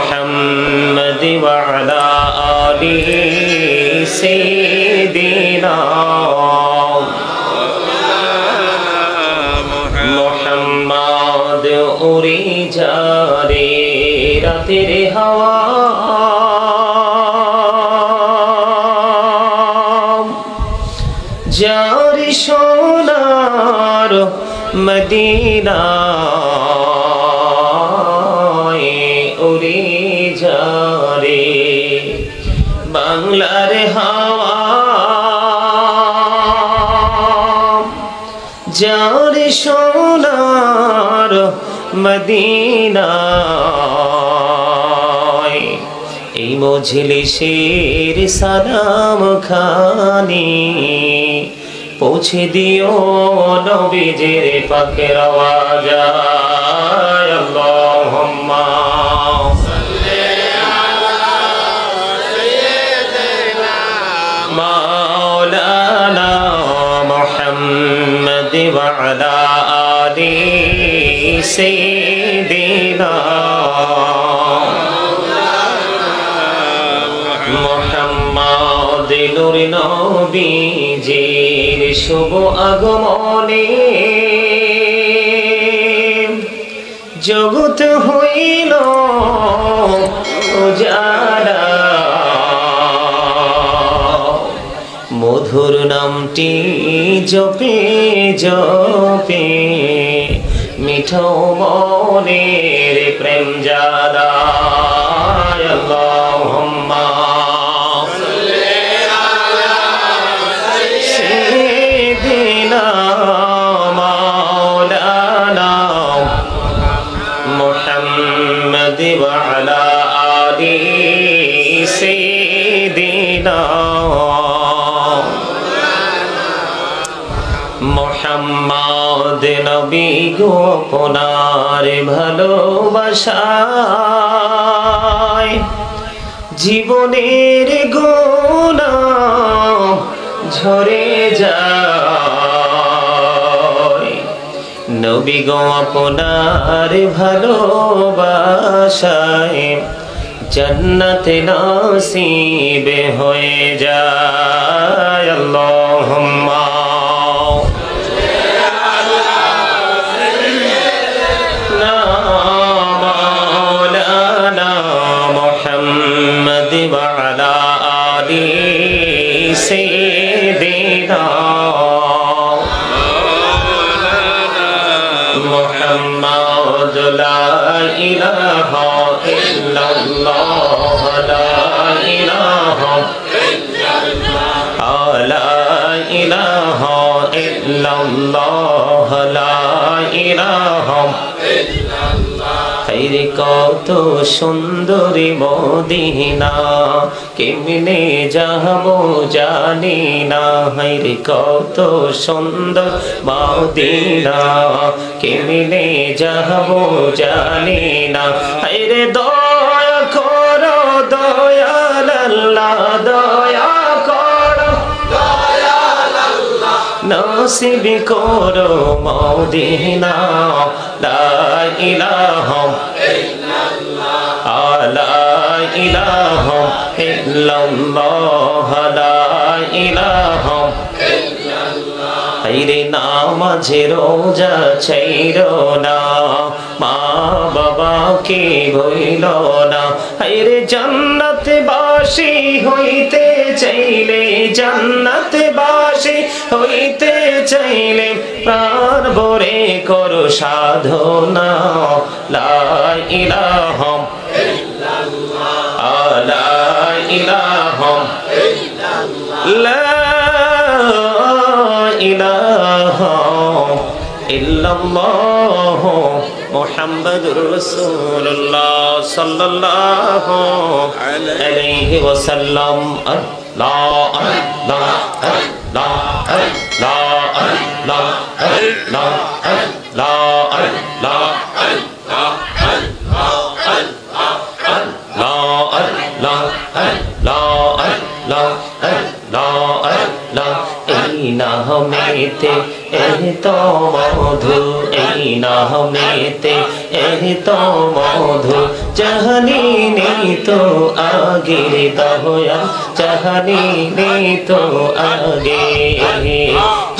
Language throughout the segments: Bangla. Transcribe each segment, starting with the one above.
محمد وعلى آل سيدنا محمد উড়ে যারে রাতের হাওয়া যার সোনার মদিনা উড়ে যারে বাংলার হাওয়া যার সোনার মদিনা এই মজলিসের সালাম খানি পৌঁছে দিও নবীজির পাকের আওয়াজ আল্লাহুম্মা সাল্লি আলা সাইয়্যিদিনা মাওলানা মুহাম্মদ ওয়া আলা আলি সাইয়্যিদিনা মুহাম্মদ নূর নবীজির শুভ আগমনে জগৎ হইল উজাড়া মধুর নামটি জপে জপে মিঠো মনের প্রেম জাদা আল্লাহুম্মা সাল্লি আলা সাইয়্যিদিনা মাওলানা মুহাম্মদ ওয়া আলা আলি সাইয়্যিদিনা মুহাম্মদ নবী গো আপনার ভালোবাসায় জীবনের গুনাহ ঝরে যায় নবী গো আপনার ভালোবাসায় জান্নাত নসিব হয়ে যায় আল্লাহুম্মা وعلى آل سيدنا محمد لا إله إلا الله لا إله إلا الله لا إله إلا الله لا إله إلا الله হায়রে কত সুন্দরী মদিনা কেমনে যাব জানি না হায়রে কত সুন্দর মদিনা কেমনে যাব জানি না হায়রে দয়া করো দয়াল আল্লাহ দয়া করো দয়াল আল্লাহ নসিব করো মদিনা লা ইলাহা ইল্লাল্লাহ লা ইলাহা ইল্লাল্লাহ লা ইলাহা ইল্লাল্লাহ হায়রে নামাজে রোজা ছাইরো না মা বাবাকে ভুইলো না হায়রে জান্নাতবাসী হইতে চাইলে জান্নাতবাসী হইতে চাইলে প্রাণ ভরে করো সাধনা লা ইলাহা ইল্লাল্লাহ লা ইলাহা ইল্লাল্লাহ লা ইলাহা ইল্লাল্লাহ মুহাম্মাদুর রাসূলুল্লাহ সাল্লাল্লাহু আলাইহি ওয়াসাল্লাম আল্লাহ আল্লাহ আল্লাহ আল্লাহ আল্লাহ আল্লাহ আল্লাহ আল্লাহ এই তো মধু এই নামেতে এই তো মধু জানি নেই তো আগে দয়াল জানি নেই তো আগে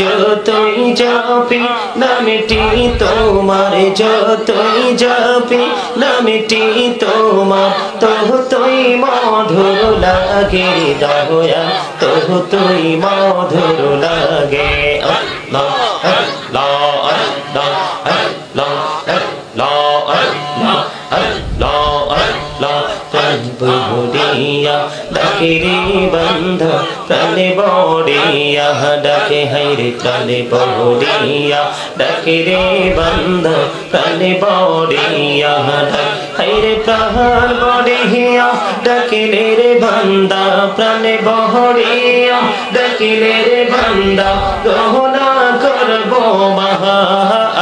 যতই জপি নামটি তোমার যতই জপি নামটি তোমার ততই মধুর লাগে দয়াল ততই মধুর লাগে আল্লাহ আল্লাহ আল্লাহ আল্লাহ আল্লাহ আল্লাহ আল্লাহ আল্লাহ প্রাণ বড়িয়া ডাকে রে বন্ধু প্রাণে বড়িয়া ডাকে হাইরে প্রাণে বড়িয়া ডাকে রে বন্ধু প্রাণে বড়িয়া হাইরে প্রাণ বড়িয়া ডাকিলে রে বান্দা প্রাণে বড়িয়া ডাকিলে রে বান্দা গহনা করব মহা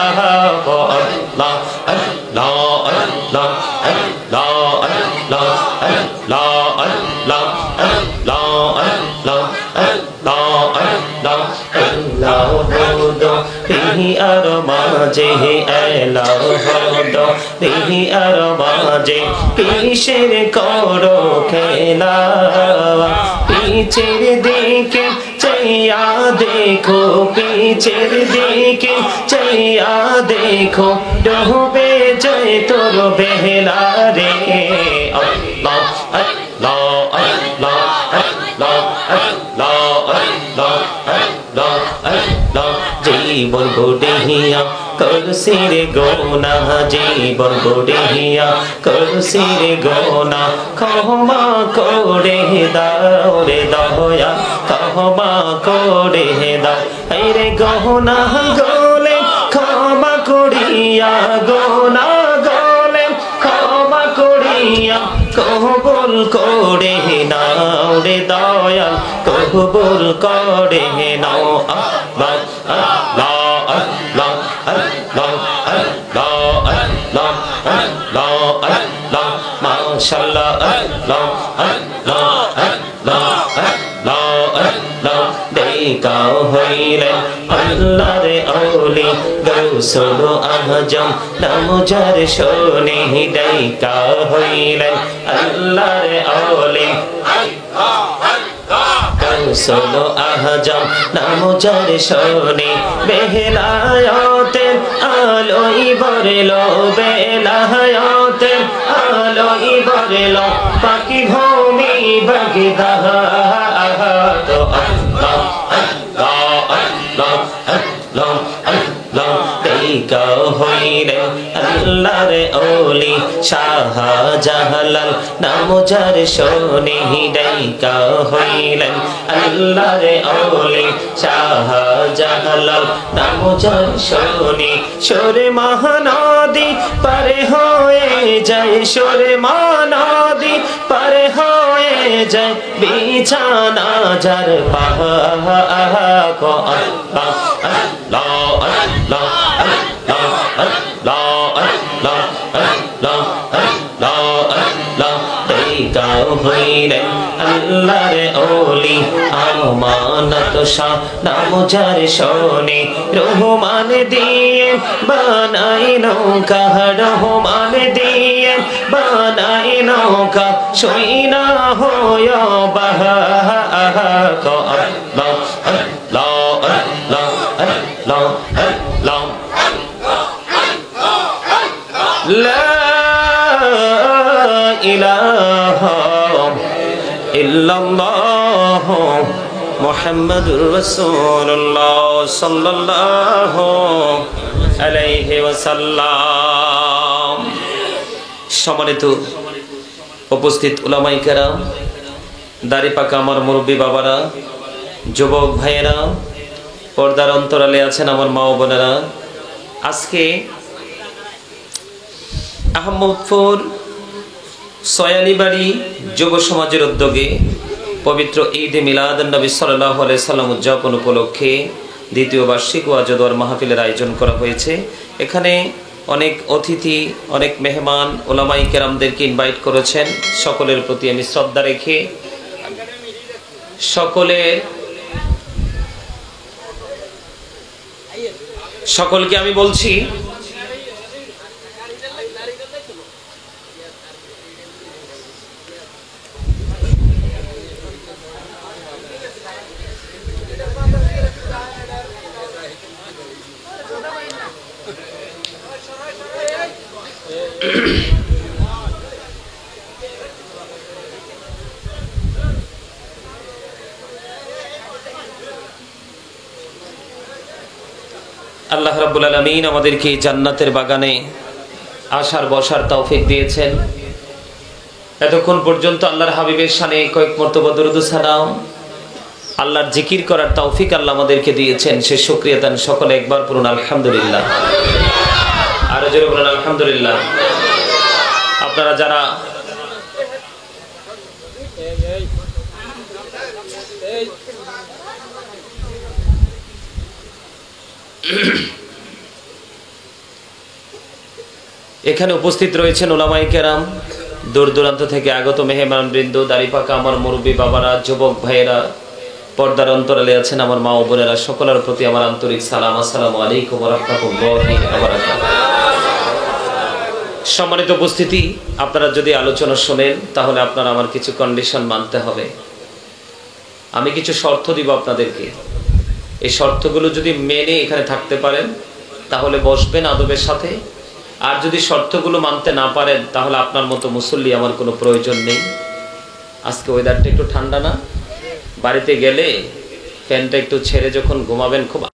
আল্লাহ আল্লাহ আল্লাহ আল্লাহ আল্লাহ আল্লাহ আল্লাহ আল্লাহ আল্লাহ আল্লাহ আল্লাহ আল্লাহ হদো রিহি আর মাঝে এলাহ হদো রিহি আর মাঝে কিসের করো খেলা পিছের দিকে চাইয়া দেখো পিছের দিকে চাইয়া দেখো ডুবে যায় তোর বেলা রে আল্লাহ আল্লাহ আল্লাহ আল্লাহ আল্লাহ আল্লাহ আল্লাহ আল্লাহ জীবন গড়িয়া করছির গোনা জীবন গড়িয়া করছির গোনা ক্ষমা করে দাও রে দয়া ক্ষমা করে দাও রে গহনা গলে ক্ষমা করিয়া গোনা গলে ক্ষমা করিয়া কবুল করে নাও রে দয়াল কবুল করে নাও আল্লাহ আল্লাহ আল্লাহ আল্লাহ আল্লাহ আল্লাহ আল্লাহ আল্লাহ মাশাআল্লাহ আল্লাহ আল্লাহ আল্লাহ আল্লাহ আল্লাহ দেখা হইলেন আল্লাহর ওলি গৌসুল আজম নাম যার শোনে দেখা হইলেন আল্লাহর ওলি গৌসুল আজম নাম যার শোনে বেলায়েতের আলোই বরলো বেলায়েতের আলোই বরলো পাখি ভূমি বাগদাদ তো আল্লাহ আল্লাহ আল্লাহ আল্লাহ আল্লাহ দেখা হইলেন আল্লাহর ওলি শাহজালাল নাম যার শোনে দেখা হইলেন আল্লাহর ওলি শাহজালাল নাম যার শোনে সরে মহানদী পারে হয়ে যায় সরে মহানদী পারে হয়ে যায় বিছানা যার পাহা কো আল্লাহ আল্লাহ আল্লাহ আল্লাহ আল্লাহ আল্লাহ আল্লাহ আল্লাহ আল্লাহ দেখা হইলেন আল্লাহর ওলি আমানত শাহ নাম যার শোনে রহমান দিয়ে বানাই নৌকা রহমান দিয়ে বানাই নৌকা সইনা হয় বাহা কো আল্লাহ আল্লাহ আল্লাহ আল্লাহ আল্লাহ লা ইলাহা ইল্লাল্লাহ মুহাম্মাদুর রাসূলুল্লাহ সাল্লাল্লাহু আলাইহি ওয়াসাল্লাম। সম্মানিত উপস্থিত উলামায়ে কেরাম, দাড়ি পাকা আমার মুরব্বী বাবারা, যুবক ভাইয়েরা, পর্দার অন্তরালে আছেন আমার মা ও বোনেরা, আজকে আহমদপুর সয়ালিবাড়ি যুব সমাজের উদ্যোগে পবিত্র ঈদ মিলাদুন নবী সাল্লাল্লাহু আলাইহি সাল্লাম উদযাপন উপলক্ষে দ্বিতীয় বার্ষিক ওয়াজ ওয়াজ মাহফিলের আয়োজন করা হয়েছে। এখানে অনেক অতিথি, অনেক মেহমান ওলামায়ে কেরামদেরকে ইনভাইট করেছেন। সকলের প্রতি আমি শ্রদ্ধা রেখে সকলের সকলকে আমি বলছি, আল্লাহ রাব্বুল আলামিন আমাদেরকে জান্নাতের বাগানে আসার বসার তৌফিক দিয়েছেন। এতক্ষণ পর্যন্ত আল্লাহর হাবিবের শানে কয়েক মর্তবা দরুদ ও সালাম, আল্লাহর জিকির করার তৌফিক আল্লাহ আমাদেরকে দিয়েছেন। সে শুকরিয়া তান সকলে একবার পড়ুন আলহামদুলিল্লাহ। আরো জোরে বলুন আলহামদুলিল্লাহ। আপনারা যারা এখানে উপস্থিত রয়েছেন উলামায়ে কেরাম, দূর দূরান্ত থেকে আগত মেহমান বৃন্দ, দাড়িপাকা আমার মুরব্বী বাবারা, যুবক ভাইয়েরা, পর্দার অন্তরালে আছেন আমার মা ও বোনেরা, সকলের প্রতি আমার আন্তরিক সালাম। আসসালামু আলাইকুম ওয়া রাহমাতুল্লাহি ওয়া বারাকাতুহু। সম্মানিত উপস্থিতি, আপনারা যদি আলোচনা শোনেন তাহলে আপনারা আমার কিছু কন্ডিশন মানতে হবে। আমি কিছু শর্ত দিব আপনাদেরকে। এই শর্তগুলো যদি মেনে এখানে থাকতে পারেন তাহলে বসবেন আদবের সাথে। আর যদি শর্তগুলো মানতে না পারেন তাহলে আপনার মতো মুসল্লি আমার কোনো প্রয়োজন নেই। আজকে ওয়েদারটা একটু ঠান্ডা না, বাড়িতে গেলে ফ্যানটা একটু ছেড়ে যখন ঘুমাবেন খুব